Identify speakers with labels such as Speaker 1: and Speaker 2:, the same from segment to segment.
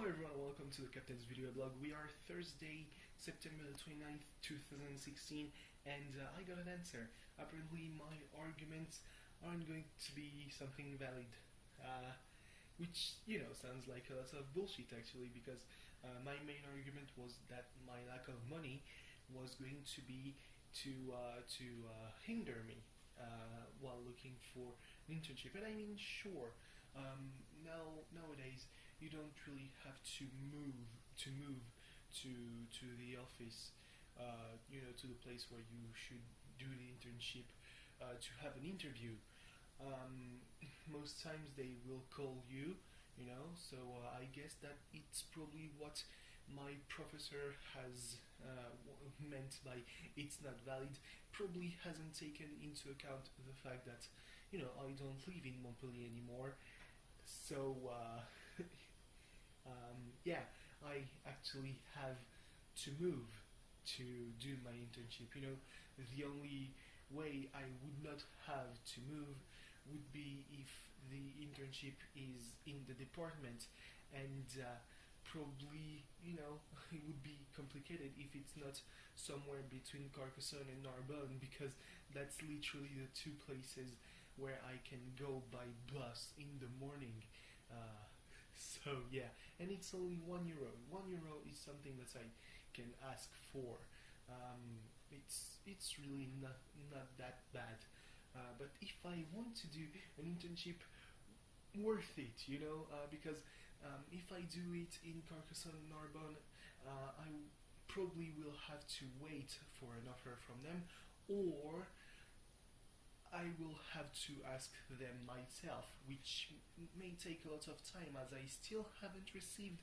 Speaker 1: Hello everyone, welcome to the Captain's Video Blog. We are Thursday, September the 29th, 2016, and I got an answer. Apparently my arguments aren't going to be something valid, which, sounds like a lot of bullshit actually, because my main argument was that my lack of money was going to be to hinder me while looking for an internship. And I mean, sure, nowadays you don't really have to move to the office, to the place where you should do the internship to have an interview. Most times they will call you, so I guess that it's probably what my professor has meant by it's not valid. Probably hasn't taken into account the fact that I don't live in Montpellier anymore, so yeah, I actually have to move to do my internship. The only way I would not have to move would be if the internship is in the department, and probably, it would be complicated if it's not somewhere between Carcassonne and Narbonne, because that's literally the two places where I can go by bus in the morning. So yeah, and it's only €1. €1 is something that I can ask for. It's really not that bad. But if I want to do an internship, worth it, because if I do it in Carcassonne, Narbonne, I probably will have to wait for an offer from them, or I will have to ask them myself, which may take a lot of time, as I still haven't received,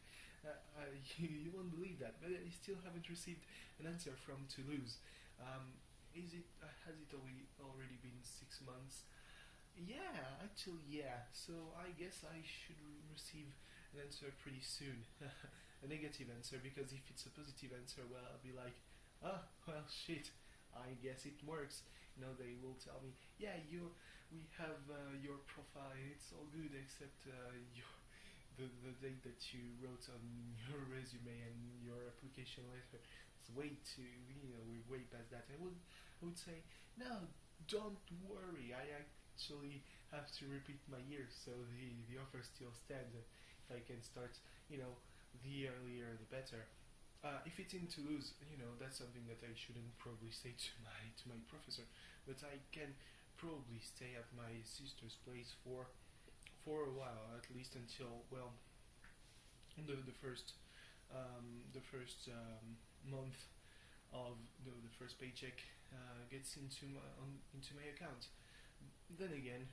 Speaker 1: you won't believe that, but I still haven't received an answer from Toulouse. Has it already been 6 months? Yeah, actually, yeah. So I guess I should receive an answer pretty soon. A negative answer, because if it's a positive answer, well, I'll be like, oh, well, shit, I guess it works. They will tell me, yeah, we have your profile, it's all good except the date that you wrote on your resume and your application letter. It's way too, we're way past that. I would say, no, don't worry, I actually have to repeat my year, so the offer still stands. If I can start, the earlier the better. If it's in Toulouse, that's something that I shouldn't probably say to my professor, but I can probably stay at my sister's place for a while, at least until, well, the first month of the first paycheck gets into my account. Then again,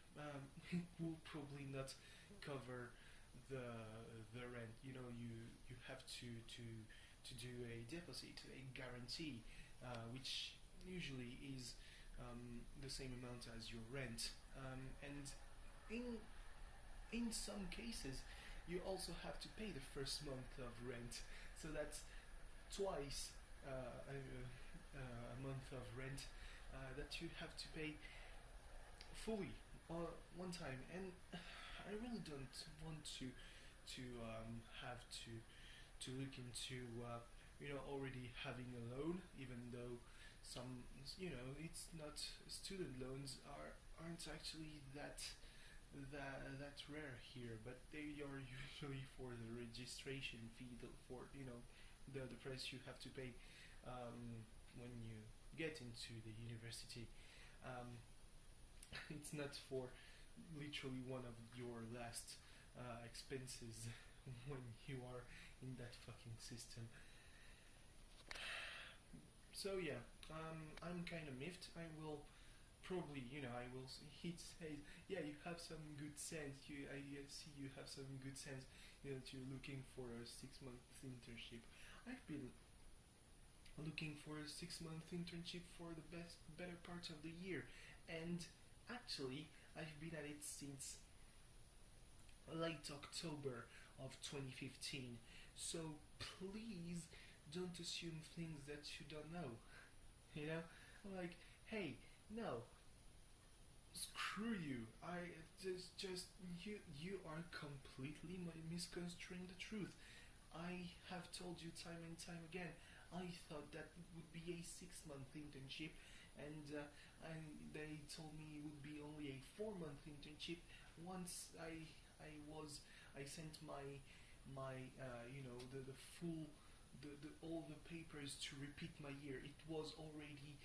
Speaker 1: it will probably not cover the rent. You have to do a deposit, a guarantee, which usually is the same amount as your rent, and in some cases you also have to pay the first month of rent, so that's twice a month of rent that you have to pay fully one time. And I really don't want to have to look into already having a loan, even though some it's not, student loans aren't actually that rare here, but they are usually for the registration fee, for the price you have to pay when you get into the university. It's not for literally one of your last expenses when you are in that fucking system. So yeah, I'm kind of miffed. I will probably, he says, yeah, you have some good sense. I see you have some good sense, that you're looking for a 6-month internship. I've been looking for a 6-month internship for the better part of the year, and actually I've been at it since late October of 2015. So please don't assume things that you don't know. I'm like, hey, no, screw you. You are completely misconstruing the truth. I have told you time and time again, I thought that it would be a 6 month internship, and they told me it would be only a 4 month internship. Once I sent the full all the papers to repeat my year. It was already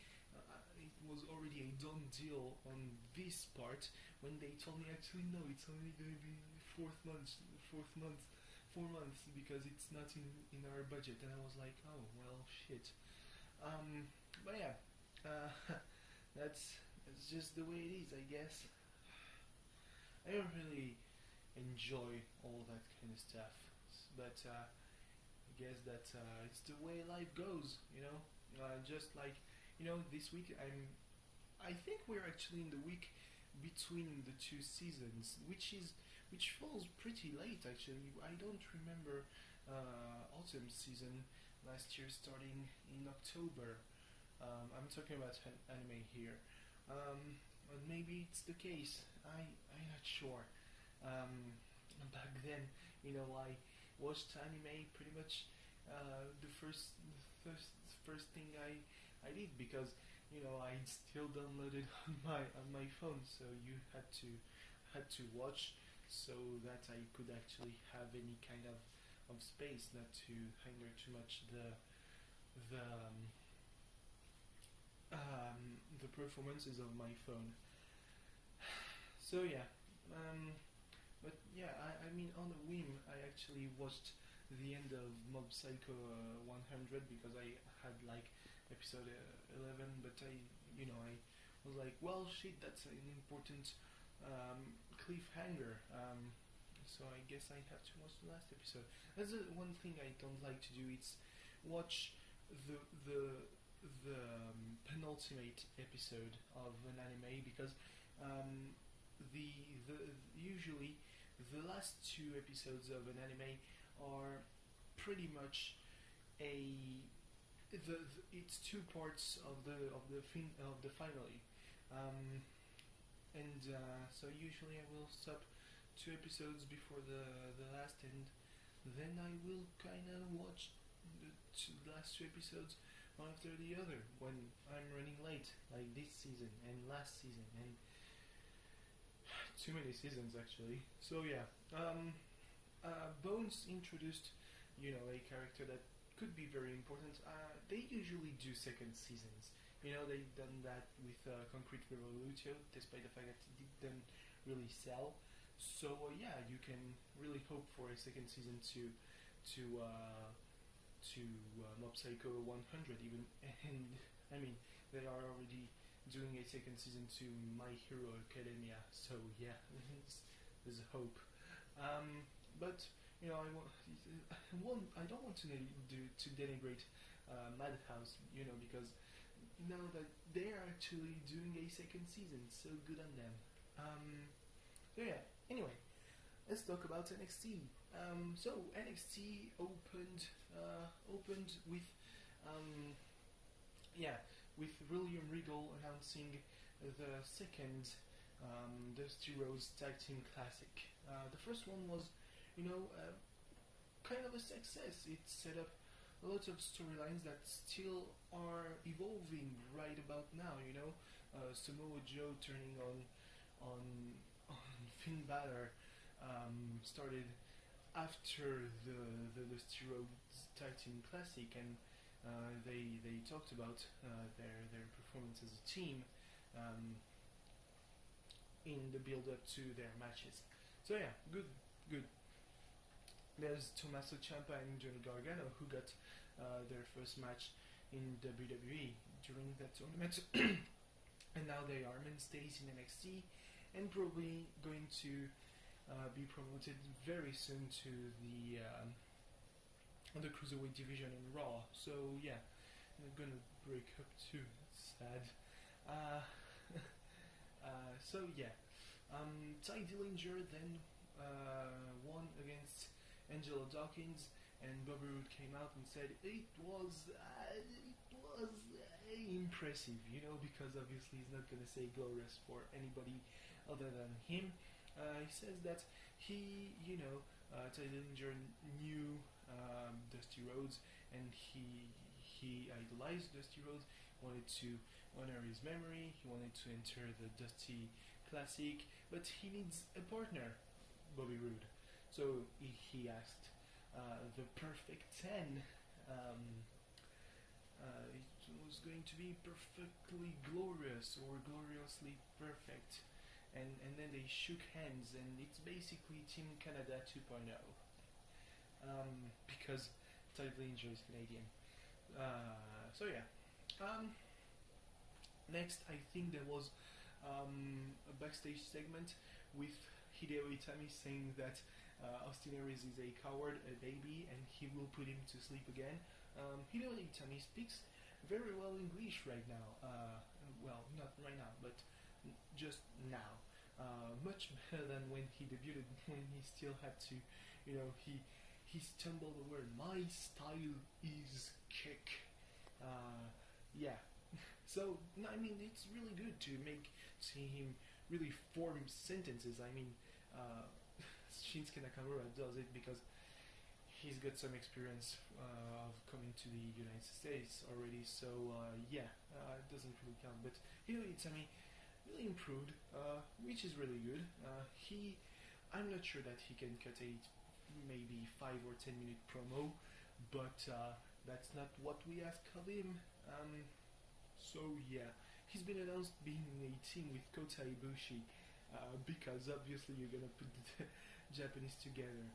Speaker 1: a done deal on this part when they told me actually no, it's only going to be fourth month 4 months because it's not in our budget, and I was like, oh well, shit. But yeah, uh, that's just the way it is, I guess. I don't really enjoy all that kind of stuff, but I guess that it's the way life goes, you know. Just like this week I think we're actually in the week between the two seasons, which falls pretty late actually. I don't remember autumn season last year starting in October. I'm talking about anime here. But maybe it's the case. I'm not sure. Back then, I watched anime pretty much the first thing I did because I still downloaded on my phone, so you had to watch so that I could actually have any kind of space, not to hinder too much the performances of my phone. So yeah, but yeah, I mean on a whim, I actually watched the end of Mob Psycho 100 because I had like episode 11, but I was like, well, shit, that's an important cliffhanger. So I guess I have to watch the last episode. That's the one thing I don't like to do. It's watch the penultimate episode of an anime because the usually the last two episodes of an anime are pretty much a it's two parts of the finale, and so usually I will stop two episodes before the last, and then I will kind of watch the last two episodes one after the other when I'm running late, like this season and last season and too many seasons actually. So yeah, Bones introduced a character that could be very important. They usually do second seasons. They've done that with Concrete Revolution, despite the fact that it didn't really sell. So yeah, you can really hope for a second season to Mob Psycho 100 even, and I mean they are already doing a second season to My Hero Academia. So yeah, there's hope. But I don't want to denigrate Madhouse, because now that they are actually doing a second season, so good on them. So yeah. Anyway, let's talk about NXT. So NXT opened with with William Regal announcing the second Dusty Rhodes Tag Team Classic. The first one was, kind of a success. It set up a lot of storylines that still are evolving right about now. Samoa Joe turning on Finn Balor started after the Dusty Rhodes Tag Team Classic, and they talked about their performance as a team in the build up to their matches. So yeah, good. There's Tommaso Ciampa and Johnny Gargano who got their first match in WWE during that tournament, and now they are mainstays in NXT and probably going to be promoted very soon to the cruiserweight division in Raw. So yeah, they're gonna break up too. It's sad. So yeah, Tye Dillinger then won against Angelo Dawkins, and Bobby Roode came out and said it was impressive, because obviously he's not gonna say glorious for anybody other than him. He says that he, Tye Dillinger knew Dusty Rhodes, and he idolized Dusty Rhodes. Wanted to honor his memory. He wanted to enter the Dusty Classic, but he needs a partner, Bobby Roode. So he asked the perfect 10. It was going to be perfectly glorious or gloriously perfect, and then they shook hands, and it's basically Team Canada 2.0, because Tye Dillinger is Canadian. So yeah. Next, I think there was a backstage segment with Hideo Itami saying that Austin Aries is a coward, a baby, and he will put him to sleep again. Hideo Itami speaks very well English right now. Well, not right now, but just now. Much better than when he debuted, when he still had to, he stumbled the word. My style is kick. Yeah. So I mean, it's really good to see him really form sentences. I mean, Shinsuke Nakamura does it because he's got some experience of coming to the United States already. So yeah, it doesn't really count. But Hideo Itami really improved, which is really good. I'm not sure that he can cut a maybe 5 or 10 minute promo, but that's not what we ask of him. So yeah, he's been announced being in a team with Kota Ibushi, because obviously you're gonna put the Japanese together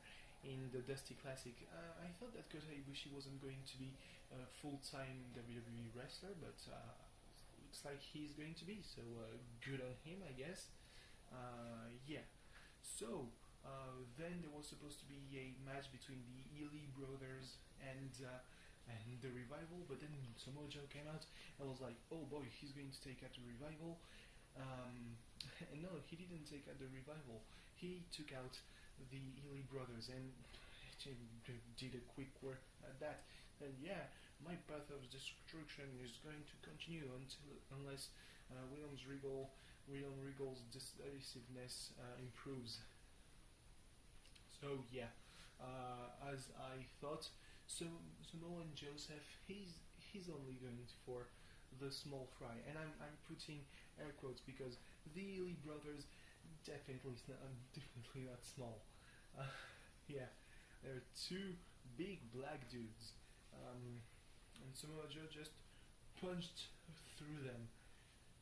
Speaker 1: in the Dusty Classic. I thought that Kota Ibushi wasn't going to be a full-time WWE wrestler, but looks like he's going to be, so good on him, I guess. Yeah, so then there was supposed to be a match between the Ealy brothers and the Revival, but then Samoa Joe came out and was like, oh boy, he's going to take out the Revival. And no, he didn't take out the Revival. He took out the Ealy brothers and did a quick work at that. And yeah, my path of destruction is going to continue unless William Regal's decisiveness improves. So yeah, as I thought, Samoa Joseph, he's only going for the small fry, and I'm putting air quotes because the Ealy brothers definitely not small. Yeah, they're two big black dudes, and Samoa Joe just punched through them.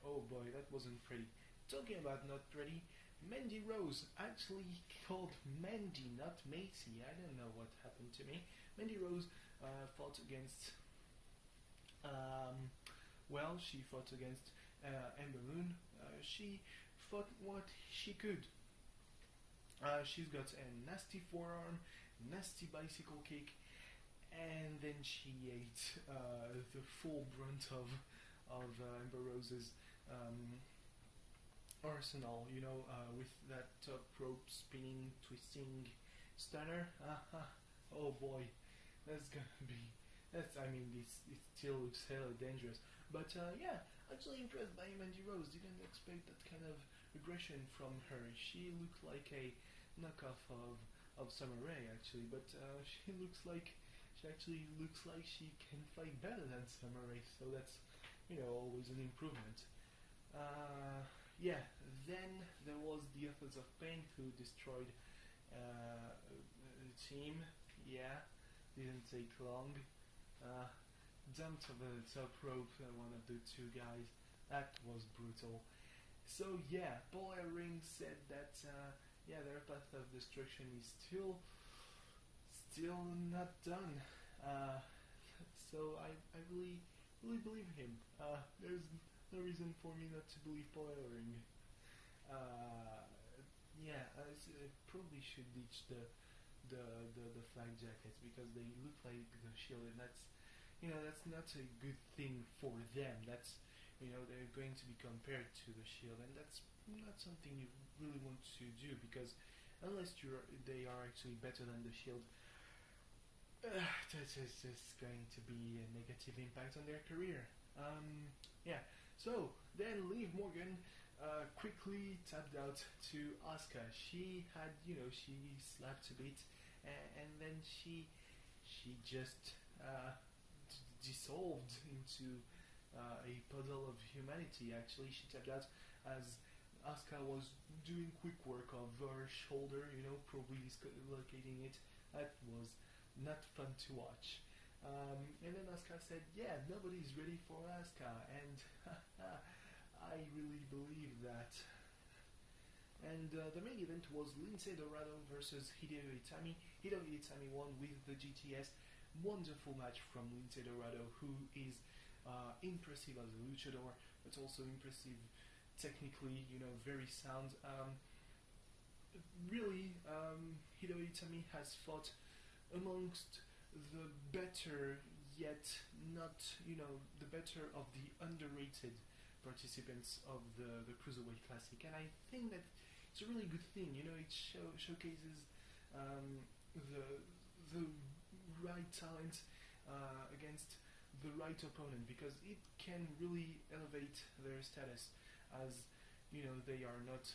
Speaker 1: Oh boy, that wasn't pretty. Talking about not pretty, Mandy Rose, actually called Mandy, not Macy. I don't know what happened to me. Mandy Rose fought against, she fought against Ember Moon. She fought what she could. She's got a nasty forearm, nasty bicycle kick, and then she ate the full brunt of Ember Rose's arsenal, with that top rope spinning, twisting stunner. Oh boy, it still looks hella dangerous. But yeah, actually impressed by Mandy Rose. Didn't expect that kind of aggression from her. She looked like a knockoff of Summer Rae, actually, but she actually looks like she can fight better than Summer Rae, so that's always an improvement. Yeah, then there was the Authors of Pain who destroyed the team. Yeah, didn't take long. Dumped over the top rope one of the two guys. That was brutal. So yeah, Paul Ellering said that their path of destruction is still not done. So I really believe him. There's no reason for me not to believe Paul Ellering. I probably should ditch the flag jackets because they look like the Shield, and that's not a good thing for them. That's they're going to be compared to the Shield, and that's not something you really want to do, because unless they are actually better than the Shield, that is just going to be a negative impact on their career. Yeah. So then Liv Morgan quickly tapped out to Asuka. She had, she slapped a bit, and then she she just dissolved into a puddle of humanity. Actually, she tapped out as Asuka was doing quick work of her shoulder, probably dislocating it. That was not fun to watch. And then Asuka said, "Yeah, nobody's ready for Asuka," and I really believe that. And the main event was Lince Dorado versus Hideo Itami. Hideo Itami won with the GTS. Wonderful match from Lince Dorado, who is impressive as a luchador, but also impressive technically, very sound. Really, Hideo Itami has fought amongst the better, yet not, the better of the underrated participants of the Cruiserweight Classic, and I think that it's a really good thing. It showcases the right talent against the right opponent, because it can really elevate their status, as they are not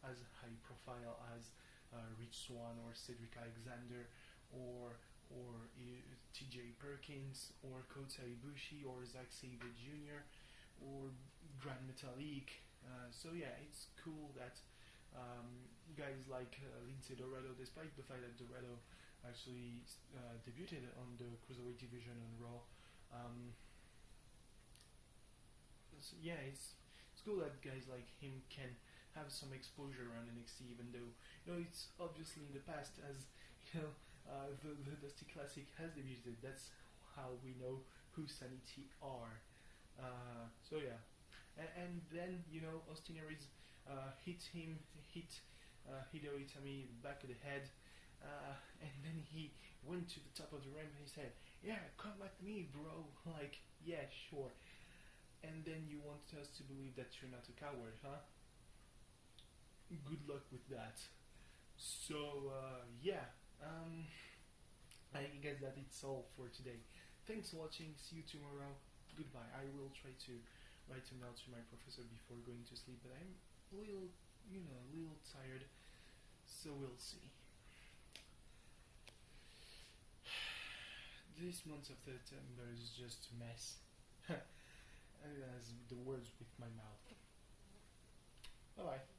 Speaker 1: as high profile as Rich Swann or Cedric Alexander or TJ Perkins or Kota Ibushi or Zack Sabre Jr. or Grand Metalik. So yeah, it's cool that guys like Lince Dorado, despite the fact that Dorado actually debuted on the Cruiserweight division on Raw, so yeah, it's cool that guys like him can have some exposure on NXT, even though it's obviously in the past, as the Dusty Classic has debuted. That's how we know who Sanity are. So yeah, and then Austin Aries hit Hideo Itami back of the head, and then he went to the top of the ramp and he said, "Yeah, come at me, bro." Like, yeah, sure. And then you want us to believe that you're not a coward, huh? Good luck with that. So yeah, I guess that it's all for today. Thanks for watching. See you tomorrow. Goodbye. I will try to write a mail to my professor before going to sleep, but I'm a little tired, so we'll see. This month of September is just a mess. As the words with my mouth. Bye bye.